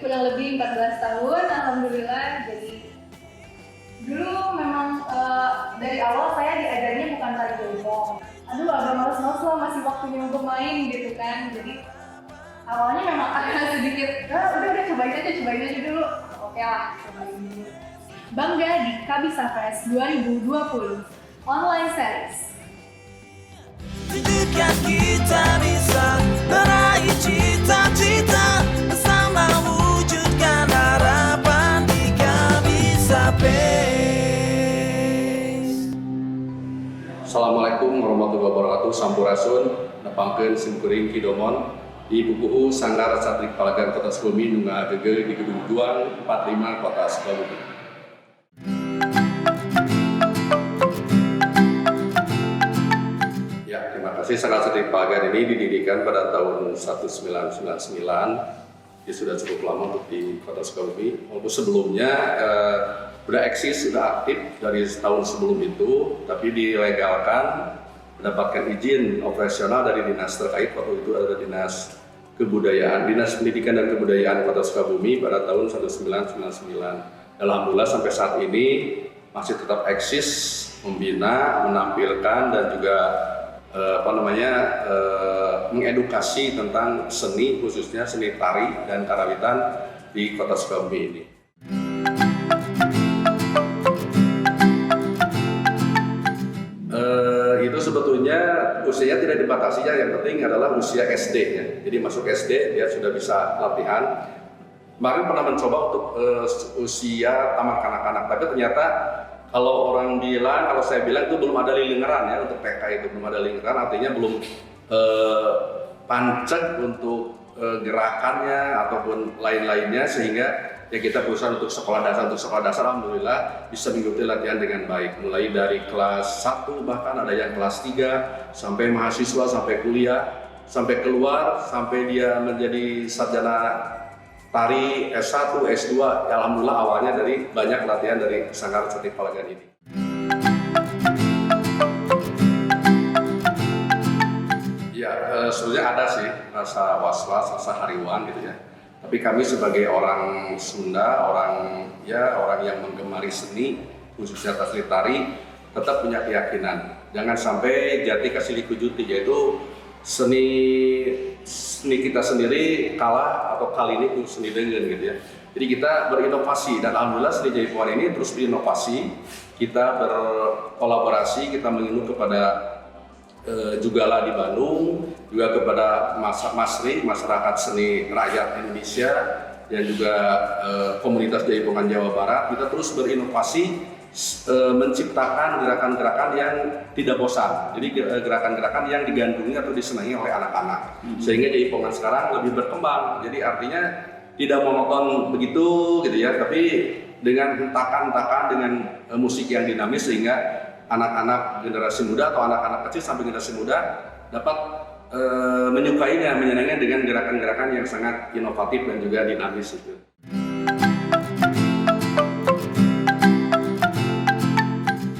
kurang lebih 14 tahun, alhamdulillah. Jadi dulu memang dari awal saya diajarnya bukan tari jaipong. Aduh, agak males-males lah, masih waktunya untuk main gitu kan. Jadi awalnya memang agak sedikit, udah cobain aja dulu. Oke lah, cobain dulu. Bangga di Kabisa Fest 2020 Online Series. Tunjukkan kita bisa meraih cita-cita bersama, wujudkan harapan di Kabisa Fest. Assalamualaikum warahmatullahi wabarakatuh. Sampurasun, nepangkeun simkuring kidomon di Pupuhu Sanggar Satrik Palagan Kota Sukabumi Nunga Gege di Gedung Juang 45 Kota Sukabumi. Ya, terima kasih. Sanggar Satrik Palagan ini didirikan pada tahun 1999. Dia sudah cukup lama untuk di Kota Sukabumi. Walaupun sebelumnya sudah eksis, sudah aktif dari tahun sebelum itu, tapi dilegalkan, mendapatkan izin operasional dari dinas terkait. Waktu itu ada dinas kebudayaan, dinas pendidikan dan kebudayaan Kota Sukabumi pada tahun 1999. Alhamdulillah sampai saat ini masih tetap eksis, membina, menampilkan dan juga mengedukasi tentang seni, khususnya seni tari dan karawitan di Kota Sukabumi ini. Itu sebetulnya usianya tidak dibatasi, yang penting adalah usia SD-nya. Jadi masuk SD dia sudah bisa latihan. Kemarin pernah mencoba untuk usia taman kanak-kanak, tapi ternyata kalau saya bilang itu belum ada lilingeran ya, untuk TK itu belum ada lilingeran, artinya belum pancet untuk gerakannya ataupun lain-lainnya, sehingga ya kita berusaha untuk sekolah dasar alhamdulillah bisa mengikuti latihan dengan baik, mulai dari kelas 1 bahkan ada yang kelas 3 sampai mahasiswa, sampai kuliah, sampai keluar, sampai dia menjadi sarjana tari S1, S2. Ya, alhamdulillah awalnya dari banyak latihan dari Sanggar Satrik Palagan ini. Ya, sebenarnya ada sih rasa was-was, rasa hariwan gitu ya. Tapi kami sebagai orang Sunda, orang yang menggemari seni, khususnya seni tari, tetap punya keyakinan. Jangan sampai jati kasih likujuti, yaitu seni kita sendiri kalah atau kali ini seni dengan gitu ya. Jadi kita berinovasi dan alhamdulillah seni jaipongan ini terus berinovasi. Kita berkolaborasi, kita menginduk kepada Jugala di Bandung, juga kepada Masri, masyarakat seni rakyat Indonesia, dan juga komunitas jaipongan Jawa Barat. Kita terus berinovasi, menciptakan gerakan-gerakan yang tidak bosan. Jadi gerakan-gerakan yang digandrungi atau disenangi oleh anak-anak, sehingga jaipongan sekarang lebih berkembang. Jadi artinya tidak monoton begitu gitu ya, tapi dengan hentakan-hentakan, dengan musik yang dinamis, sehingga anak-anak generasi muda atau anak-anak kecil sampai generasi muda dapat menyukainya, menyenanginya dengan gerakan-gerakan yang sangat inovatif dan juga dinamis itu.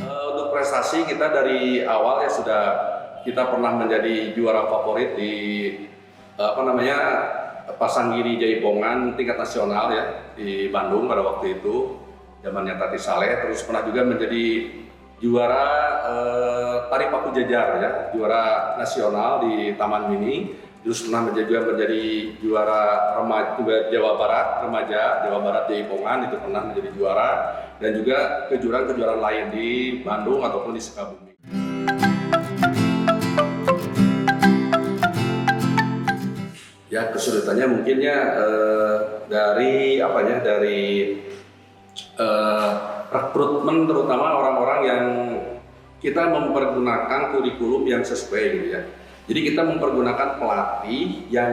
Untuk prestasi kita dari awal ya sudah, kita pernah menjadi juara favorit di Pasanggiri Jaipongan tingkat nasional ya di Bandung pada waktu itu, zamannya Tati Saleh. Terus pernah juga menjadi juara tari paku jajar ya, juara nasional di Taman Mini. Terus pernah menjadi juara remaja Jawa Barat, remaja Jawa Barat Jaipongan, itu pernah menjadi juara, dan juga kejuaraan-kejuaraan lain di Bandung ataupun di Sukabumi. Ya, kesulitannya mungkinnya dari rekrutmen, terutama orang-orang yang kita mempergunakan kurikulum yang sesuai gitu ya. Jadi kita mempergunakan pelatih yang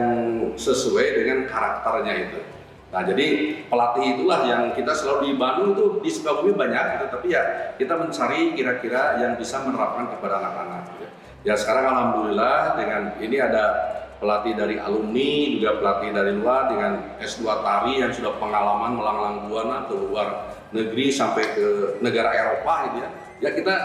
sesuai dengan karakternya itu. Nah, jadi pelatih itulah yang kita selalu di Bandung itu, di Sukabumi banyak gitu, tapi ya kita mencari kira-kira yang bisa menerapkan kepada anak-anak gitu. Ya sekarang alhamdulillah dengan ini ada pelatih dari alumni, juga pelatih dari luar dengan S2 tari yang sudah pengalaman melanglang buana ke luar negeri sampai ke negara Eropa gitu ya. Ya kita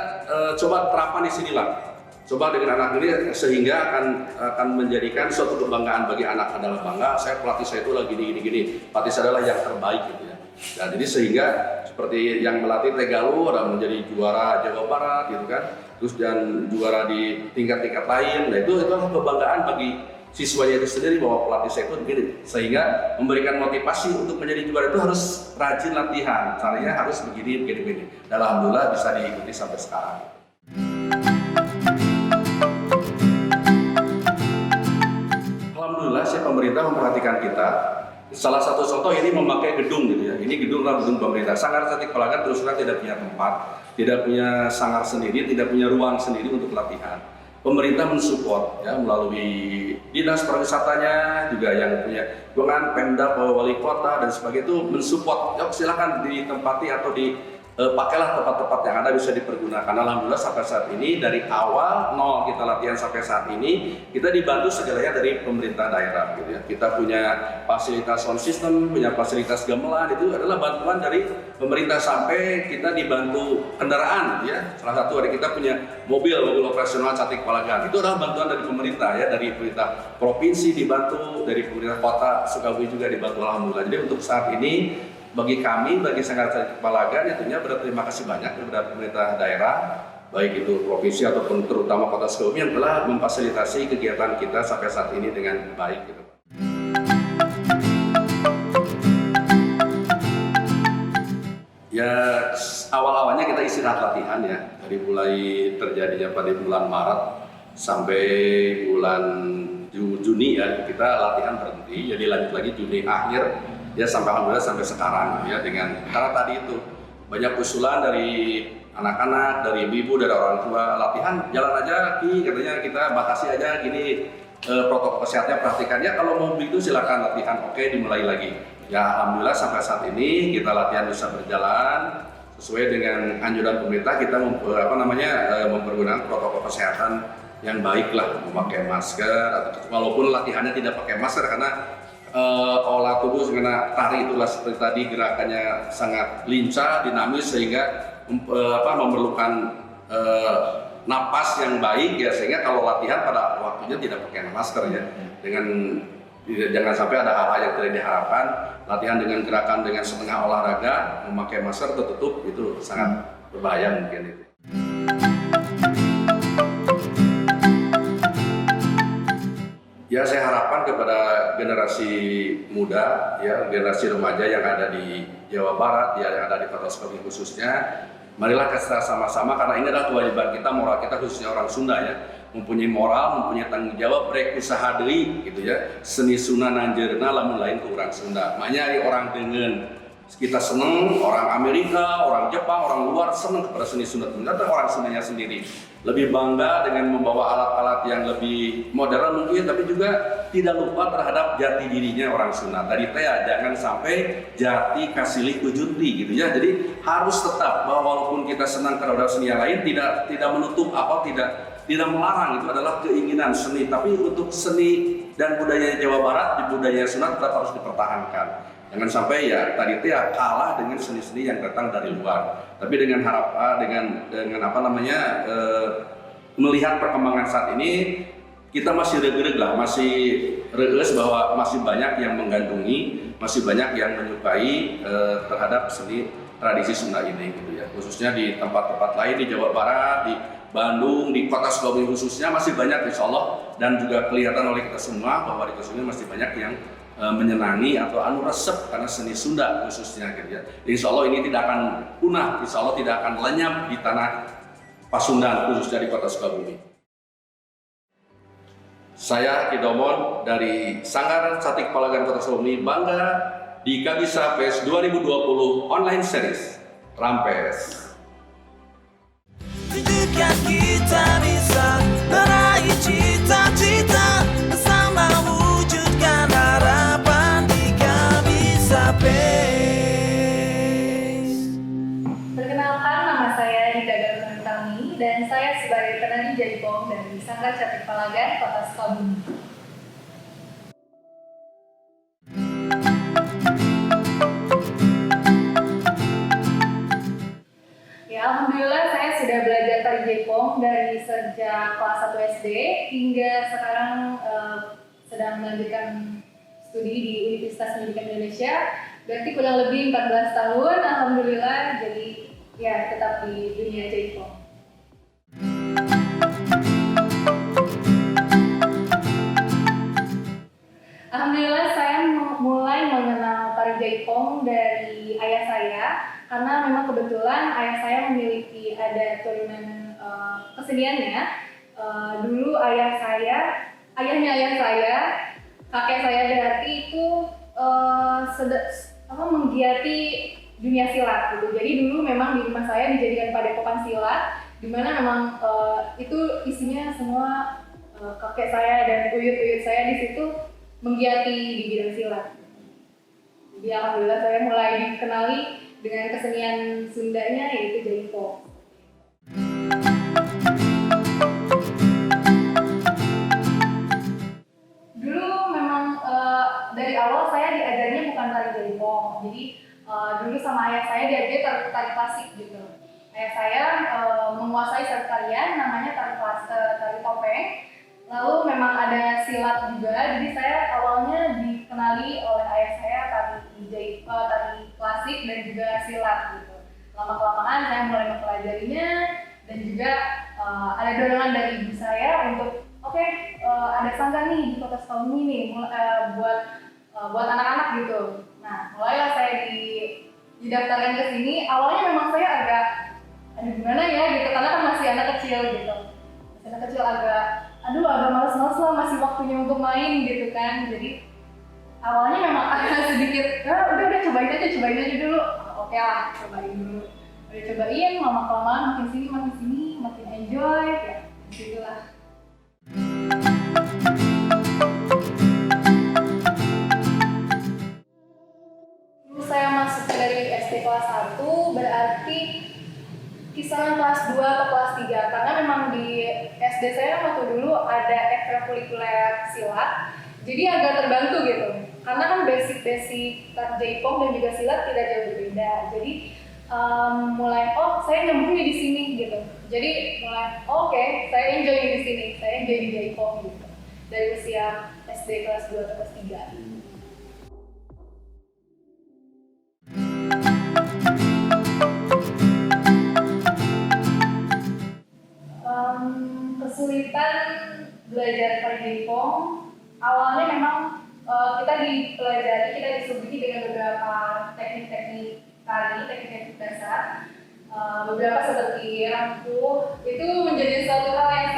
coba terapkan di sini lah. Coba dengan anak ini sehingga akan menjadikan suatu kebanggaan bagi anak adalah bangga. Pelatih saya itu lagi gini. Pelatih saya adalah yang terbaik gitu ya. Nah, jadi sehingga seperti yang melatih Tegalu ada menjadi juara Jawa Barat gitu kan. Terus dan juara di tingkat-tingkat lain. Nah, itu adalah kebanggaan bagi siswanya itu sendiri bahwa pelatih saya itu begini. Sehingga memberikan motivasi untuk menjadi juara itu harus rajin latihan. Caranya harus begini. Dan alhamdulillah bisa diikuti sampai sekarang. Alhamdulillah sih pemerintah memperhatikan kita. Salah satu contoh ini memakai gedung gitu ya. Ini gedung adalah gedung pemerintah. Sanggar Cantik Palagan terus terang tidak punya tempat, tidak punya sanggar sendiri, tidak punya ruang sendiri untuk latihan. Pemerintah mensupport ya melalui dinas pariwisatanya juga yang punya ruangan, Pemda, wali kota dan sebagainya itu mensupport. Yuk silakan ditempati atau pakailah tempat-tempat yang ada bisa dipergunakan. Alhamdulillah sampai saat ini dari awal nol kita latihan sampai saat ini kita dibantu segalanya dari pemerintah daerah gitu ya. Kita punya fasilitas sound system, punya fasilitas gamelan, itu adalah bantuan dari pemerintah sampai kita dibantu kendaraan ya. Salah satu dari kita punya mobil operasional Cantik Palagan. Itu adalah bantuan dari pemerintah ya, dari pemerintah provinsi dibantu, dari pemerintah kota Sukabumi juga dibantu alhamdulillah. Jadi untuk saat ini bagi kami, bagi Sanggar Cantik Palagan, tentunya berterima kasih banyak kepada pemerintah daerah, baik itu provinsi ataupun terutama Kota Sukabumi yang telah memfasilitasi kegiatan kita sampai saat ini dengan baik. Gitu. Ya awal-awalnya kita istirahat latihan ya, dari mulai terjadinya pada bulan Maret sampai bulan Juni ya kita latihan berhenti, jadi lanjut lagi Juni akhir. Ya sampai alhamdulillah sampai sekarang ya dengan karena tadi itu banyak usulan dari anak-anak, dari ibu, dari orang tua latihan jalan aja katanya kita batasi aja gini protokol kesehatannya perhatikannya kalau mau begitu silakan latihan oke dimulai lagi ya alhamdulillah sampai saat ini kita latihan bisa berjalan sesuai dengan anjuran pemerintah kita mempergunakan protokol kesehatan yang baik lah memakai masker atau walaupun latihannya tidak pakai masker karena olah tubuh karena tari itulah seperti tadi gerakannya sangat lincah, dinamis sehingga memerlukan napas yang baik ya sehingga kalau latihan pada waktunya tidak pakai masker ya dengan jangan sampai ada hal-hal yang tidak diharapkan latihan dengan gerakan dengan setengah olahraga memakai masker tertutup itu sangat berbahaya mungkin itu. Ya saya harapkan kepada generasi muda, ya generasi remaja yang ada di Jawa Barat, ya, yang ada di Kota Sukabumi khususnya, marilah kita sama-sama karena ini adalah kewajiban kita, moral kita khususnya orang Sunda ya, mempunyai moral, mempunyai tanggung jawab, rek usaha deui gitu ya, seni Sunda nanjeurna lamun lain ke orang Sunda. Makanya orang dengan kita seneng, orang Amerika, orang Jepang, orang luar seneng kepada seni Sunda, ternyata orang Sundanya sendiri lebih bangga dengan membawa alat-alat yang lebih modern mungkin, tapi juga tidak lupa terhadap jati dirinya orang Sunda. Tadi jangan sampai jati kasilih ujunti gitu ya. Jadi harus tetap bahwa walaupun kita senang terhadap seni yang lain, tidak menutup tidak melarang itu adalah keinginan seni. Tapi untuk seni dan budaya Jawa Barat, di budaya Sunda tetap harus dipertahankan. Jangan sampai ya tadi kalah dengan seni-seni yang datang dari luar. Tapi dengan melihat perkembangan saat ini kita masih regreg lah, masih reges bahwa masih banyak yang menggandungi, masih banyak yang menyukai terhadap seni tradisi Sunda ini gitu ya. Khususnya di tempat-tempat lain di Jawa Barat, di Bandung, di Kota Sukabumi khususnya masih banyak insya Allah dan juga kelihatan oleh kita semua bahwa di Sukabumi masih banyak yang menyenangi atau resep karena seni Sunda khususnya gitu ya. Insya Allah ini tidak akan punah, insya Allah tidak akan lenyap di tanah Pasundan khususnya di Kota Sukabumi. Saya Kidomon dari Sanggar Cantik Palagan Kota Sukabumi bangga di Kabisa Fest 2020 Online Series Rampes. Tunjukkan kita bisa meraih cita-cita bersama wujudkan harapan di Kabisa Fest. Perkenalkan, nama saya Dinda Garutami dan saya sebagai penari jaipong dari Sanggar Cantik Palagan Kota Sukabumi. Ya, Alhamdulillah saya sudah belajar tari Jaipong dari sejak kelas 1 SD hingga sekarang sedang melanjutkan studi di Universitas Pendidikan Indonesia. Berarti kurang lebih 14 tahun, Alhamdulillah, jadi ya tetap di dunia Jaipong. Alhamdulillah saya mulai mengenal tari Jaipong dari ayah saya karena memang kebetulan ayah saya memiliki ada turunan keseniannya. Dulu ayahnya ayah saya, kakek saya berarti itu menggiati dunia silat gitu. Jadi dulu memang di rumah saya dijadikan padepokan silat, di mana memang itu isinya semua kakek saya dan uyut-uyut saya di situ menggiati di bidang silat. Jadi alhamdulillah saya mulai dikenali dengan kesenian Sundanya yaitu Jaipong. Dulu memang dari awal saya diajarnya bukan tari Jaipong. Jadi dulu sama ayah saya diajar tari klasik gitu. Ayah saya menguasai satu tarian namanya tari topeng. Lalu memang ada silat juga, jadi saya awalnya dikenali oleh ayah saya tari klasik dan juga silat gitu. Lama-kelamaan saya mulai mempelajarinya dan juga ada dorongan dari ibu saya untuk ada sanggar nih di Kota Sukabumi nih buat anak-anak gitu. Nah, mulailah saya didaftarkan ke sini. Awalnya memang saya agak gimana ya gitu, karena kan masih anak kecil gitu. Anak kecil agak males-males lah, masih waktunya untuk main gitu kan. Jadi awalnya memang agak sedikit, udah cobain aja dulu. Oke lah, cobain dulu. Udah cobain, lama-kelamaan makin sini, makin enjoy, ya begitulah. Dulu saya masuk dari SD kelas 1, berarti kisaran kelas 2 atau kelas 3, karena memang di SD saya waktu dulu ada ekstrakurikuler silat, jadi agak terbantu gitu, karena kan basic tari Jaipong dan juga silat tidak jauh berbeda. Jadi mulai saya nyambung di sini gitu, jadi mulai saya enjoy di sini, saya enjoy di Jaipong gitu dari usia SD kelas 2 atau kelas 3. Kesulitan belajar tari Jaipong awalnya memang kita disuguhi dengan beberapa teknik-teknik tari, teknik-teknik dasar. Beberapa seperti rampuh itu menjadi suatu hal yang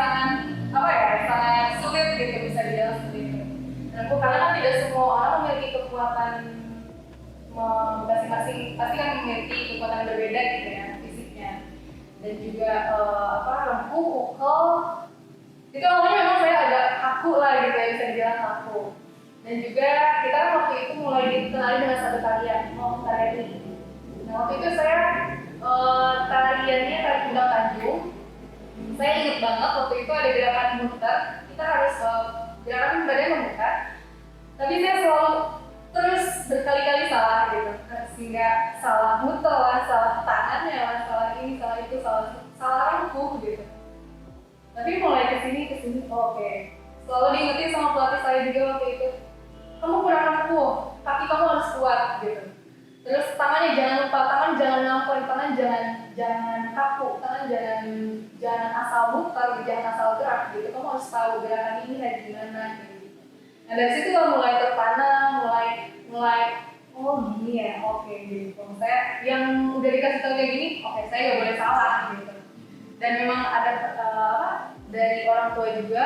sangat sulit gitu, bisa dibilang seperti itu. Rampuh karena kan tidak semua orang memiliki kekuatan masing-masing, pasti kan memiliki kekuatan berbeda gitu ya fisiknya. Dan juga rampuh, ukel, itu awalnya memang saya agak kaku lah gitu ya, bisa dibilang kaku. Dan juga kita kan waktu itu mulai dikenali dengan satu tarian, tarian ini. Nah waktu itu saya tariannya tari Kundang Tanjung. Saya ingat banget waktu itu ada gerakan muter, kita harus gerakan badan memutar. Tapi saya selalu terus berkali-kali salah gitu, sehingga salah muter lah, salah tangannya lah, salah ini, salah itu, salah rampuh gitu. Tapi mulai kesini oke. Selalu diingetin sama pelatih saya juga waktu itu, kamu kurang rampuh, kaki kamu harus kuat gitu. Terus tangannya jangan lupa, tangan jangan ngampur, tangan jangan kaku, tangan jangan asal muter, jangan asal gerak gitu. Kamu harus tahu gerakan ini kayak gimana gitu. Nah dari situ lah mulai tertanam, mulai gini ya, oke gitu. Saya yang udah dikasih tahu kayak gini, saya nggak boleh salah gitu. Dan memang ada dari orang tua juga,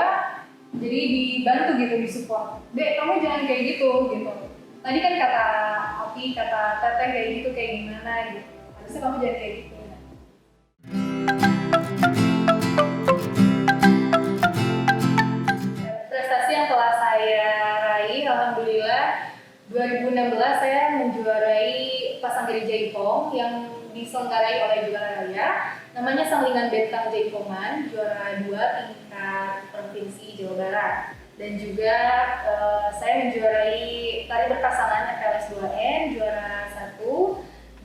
jadi dibantu gitu, disupport. Dek, kamu jangan kayak gitu. Tadi kan kata Api, kata Teteh kayak gitu, kayak gimana gitu. Harusnya kamu jangan kayak gitu. Prestasi yang telah saya raih, alhamdulillah 2016 saya menjuarai Pasanggiri Jaipong yang diselenggarai oleh Juara Raya. Namanya Sanglingan Bentang Jaipongan, juara 2 tingkat provinsi Jawa Barat. Dan juga saya menjuarai tari berpasangan FLS 2N, juara 1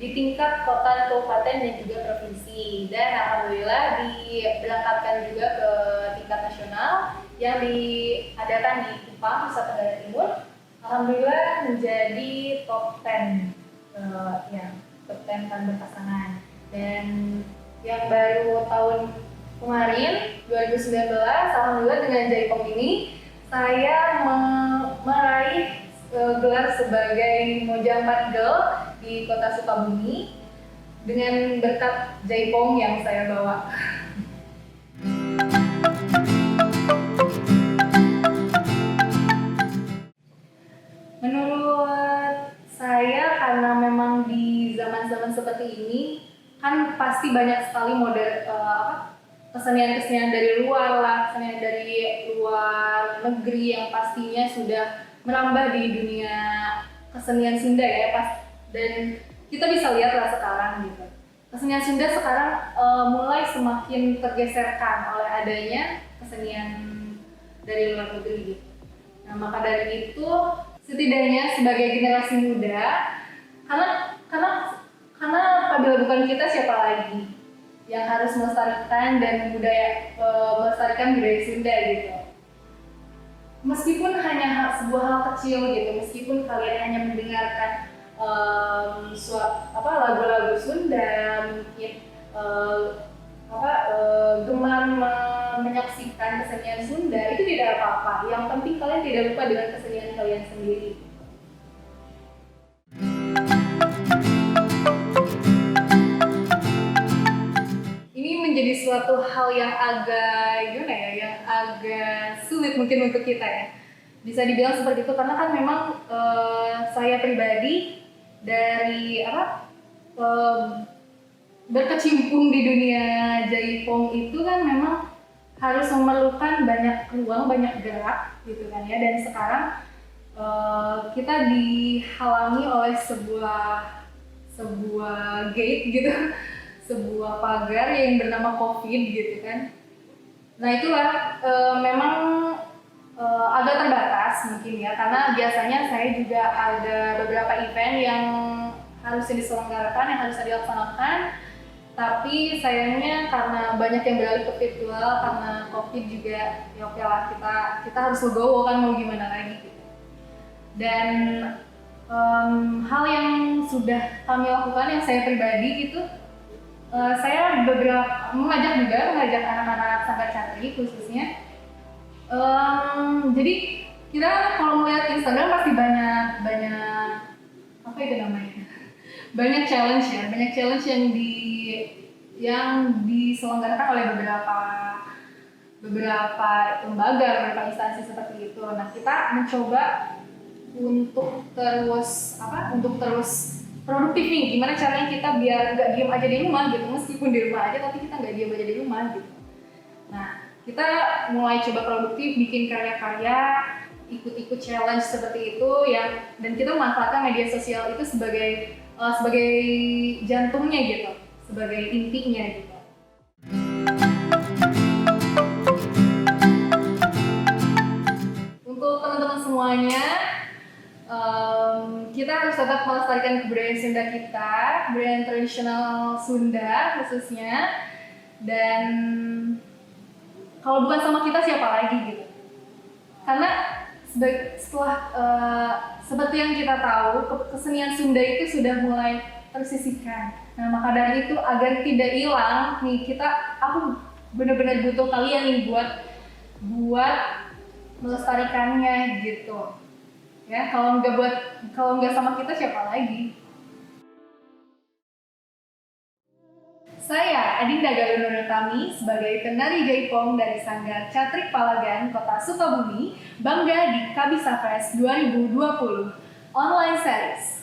di tingkat kota, kabupaten, dan juga provinsi. Dan alhamdulillah diberangkatkan juga ke tingkat nasional yang diadakan di Kupang, Nusa Tenggara Timur. Alhamdulillah menjadi top 10 top 10 tandem pasangan. Dan yang baru tahun kemarin 2019, alhamdulillah dengan Jaipong ini saya meraih gelar sebagai Moja 4 Girl di Kota Sukabumi dengan berkat Jaipong yang saya bawa. Menurut saya, karena memang di zaman-zaman seperti ini kan pasti banyak sekali kesenian-kesenian dari luar lah, kesenian dari luar negeri yang pastinya sudah merambah di dunia kesenian Sunda ya, dan kita bisa lihat lah sekarang gitu. Kesenian Sunda sekarang mulai semakin tergeserkan oleh adanya kesenian dari luar negeri gitu. Nah, maka dari itu setidaknya sebagai generasi muda, karena apabila bukan kita, siapa lagi yang harus melestarikan dan melestarikan budaya Sunda gitu. Meskipun hanya sebuah hal kecil gitu, meskipun kalian hanya mendengarkan lagu-lagu Sunda, mungkin gemar menyaksikan kesenian Sunda, itu tidak apa-apa. Yang penting kalian tidak lupa dengan kesenian kalian sendiri. Menjadi suatu hal yang agak sulit mungkin untuk kita ya, bisa dibilang seperti itu, karena kan memang saya pribadi dari berkecimpung di dunia Jaipong itu kan memang harus memerlukan banyak ruang, banyak gerak gitu kan ya, dan sekarang kita dihalangi oleh sebuah gate gitu, sebuah pagar yang bernama COVID gitu kan. Nah itulah memang agak terbatas mungkin ya, karena biasanya saya juga ada beberapa event yang harusnya diselenggarakan, yang harusnya dilaksanakan, tapi sayangnya karena banyak yang beralih ke virtual karena COVID juga, ya oke lah, kita harus legowo kan, mau gimana lagi gitu. Dan hal yang sudah kami lakukan, yang saya pribadi gitu, saya mengajak anak-anak Sanggar Catri khususnya. Jadi kita kalau melihat Instagram pasti banyak banyak challenge yang diselenggarakan oleh beberapa lembaga, beberapa instansi seperti itu. Nah, kita mencoba untuk terus produktif nih, gimana caranya kita biar nggak diem aja di rumah gitu, meskipun di rumah aja tapi kita nggak diem aja di rumah gitu. Nah, kita mulai coba produktif, bikin karya-karya, ikut-ikut challenge seperti itu dan kita memanfaatkan media sosial itu sebagai jantungnya gitu, sebagai intinya gitu. Untuk teman-teman semuanya, kita harus tetap melestarikan kebudayaan Sunda kita, kebudayaan tradisional Sunda khususnya, dan kalau bukan sama kita siapa lagi gitu. Karena setelah seperti yang kita tahu, kesenian Sunda itu sudah mulai tersisihkan. Nah, maka dari itu agar tidak hilang nih, aku benar-benar butuh kalian nih buat melestarikannya gitu. Ya, kalau nggak sama kita siapa lagi? Saya Adinda Galunurutami sebagai penari Jaipong dari Sanggar Catrik Palagan, Kota Sukabumi, bangga di Kabisa Fest 2020 Online Series.